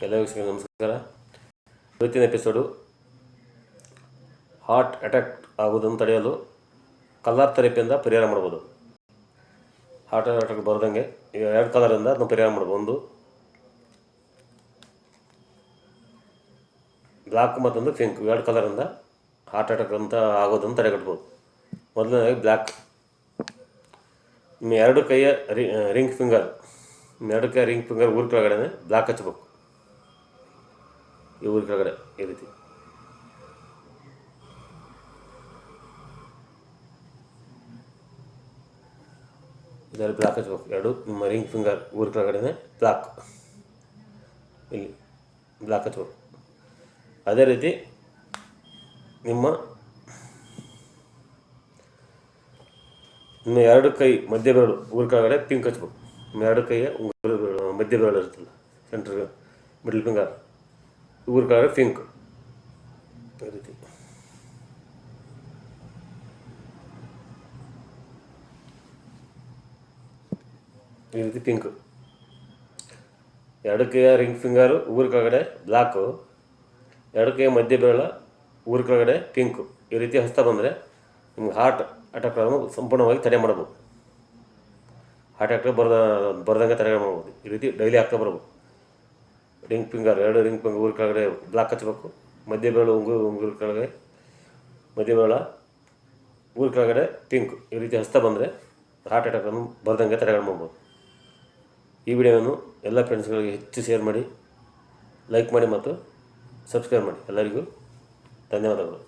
ಎಲ್ಲ ವೀಕ್ಷಕರಿಗೆ ನಮಸ್ಕಾರ. ಇವತ್ತಿನ ಎಪಿಸೋಡು ಹಾರ್ಟ್ ಅಟ್ಯಾಕ್ ಆಗುವುದನ್ನು ತಡೆಯಲು ಕಲರ್ ಥೆರಪಿಯಿಂದ ಪರಿಹಾರ ಮಾಡ್ಬೋದು. ಹಾರ್ಟ್ ಅಟ್ಯಾಕ್ ಬರ್ದಂಗೆ ಈಗ 2 ಕಲರಿಂದ ಅದನ್ನು ಪರಿಹಾರ ಮಾಡ್ಬೋದು. ಒಂದು ಬ್ಲ್ಯಾಕ್ ಮತ್ತೊಂದು ಪಿಂಕ್, 2 ಕಲರಿಂದ ಹಾರ್ಟ್ ಅಟ್ಯಾಕ್ ಅಂತ ಆಗೋದನ್ನು ತಡೆಗಟ್ಬೋದು. ಮೊದಲನೇದಾಗಿ ಬ್ಲ್ಯಾಕ್. ನಿಮ್ಮ 2 ಕೈಯ ರಿಂಗ್ ಫಿಂಗರ್ ಊರ ಕೆಳಗಡೆ ಬ್ಲ್ಯಾಕ್ ಹಚ್ಬೇಕು. ಈ ಊರ ಕೆಳಗಡೆ ಈ ರೀತಿ ಇದರಲ್ಲಿ ಬ್ಲ್ಯಾಕ್ ಹಚ್ಬೇಕು. 2 ನಿಮ್ಮ ರಿಂಗ್ ಫಿಂಗರ್ ಊರ ಕೆಳಗಡೆ ಬ್ಲ್ಯಾಕ್, ಇಲ್ಲಿ ಬ್ಲ್ಯಾಕ್ ಹಚ್ಬೇಕು. ಅದೇ ರೀತಿ ನಿಮ್ಮ 2 ಕೈ ಮಧ್ಯ ಬೆರಳು ಊರ ಕೆಳಗಡೆ ಪಿಂಕ್ ಹಚ್ಬೇಕು. ನಿಮ್ಮ 2 ಕೈಯ ಮಧ್ಯ ಬೆರಳು ಇರುತ್ತಲ್ಲ, ಸೆಂಟ್ರ್ ಮಿಡ್ಲ್ ಫಿಂಗರ್ ಊರ ಕೆಳಗಡೆ ಪಿಂಕ್, ಈ ರೀತಿ ಪಿಂಕ್. 2 ಕೈಯ ರಿಂಗ್ ಫಿಂಗರು ಊರ ಕೆಳಗಡೆ ಬ್ಲ್ಯಾಕು, 2 ಕೈಯ ಮಧ್ಯ ಬೆರಳ ಊರ ಕೆಳಗಡೆ ಪಿಂಕು. ಈ ರೀತಿ ಹಚ್ತಾ ಬಂದರೆ ನಿಮ್ಗೆ ಹಾರ್ಟ್ ಅಟ್ಯಾಕ್ಗಳನ್ನು ಸಂಪೂರ್ಣವಾಗಿ ತಡೆ ಮಾಡ್ಬೋದು. ಹಾರ್ಟ್ ಅಟ್ಯಾಕ್ ಬರ್ದಂಗೆ ತಡೆ ಮಾಡ್ಬೋದು. ಈ ರೀತಿ ಡೈಲಿ ಆಗ್ತಾ ಬರ್ಬೋದು. 2 ರಿಂಗ್ ಫಿಂಗರ್ ಊರ ಕೆಳಗಡೆ ಬ್ಲ್ಯಾಕ್ ಹಚ್ಚಬೇಕು. ಮಧ್ಯ ಬೆರಳು ಉಂಗುರ ಕೆಳಗಡೆ ಮಧ್ಯ ಬೆರಳ ಊರ ಕೆಳಗಡೆ ಪಿಂಕ್. ಈ ರೀತಿ ಹಚ್ತಾ ಬಂದರೆ ಹಾರ್ಟ್ ಅಟ್ಯಾಕನ್ನು ಬರ್ದಂಗೆ ತಡೆ ಮಾಡ್ಬೋದು. ಈ ವಿಡಿಯೋವನ್ನು ಎಲ್ಲ ಫ್ರೆಂಡ್ಸ್ಗಳಿಗೆ ಹೆಚ್ಚು ಶೇರ್ ಮಾಡಿ, ಲೈಕ್ ಮಾಡಿ ಮತ್ತು ಸಬ್ಸ್ಕ್ರೈಬ್ ಮಾಡಿ. ಎಲ್ಲರಿಗೂ ಧನ್ಯವಾದಗಳು.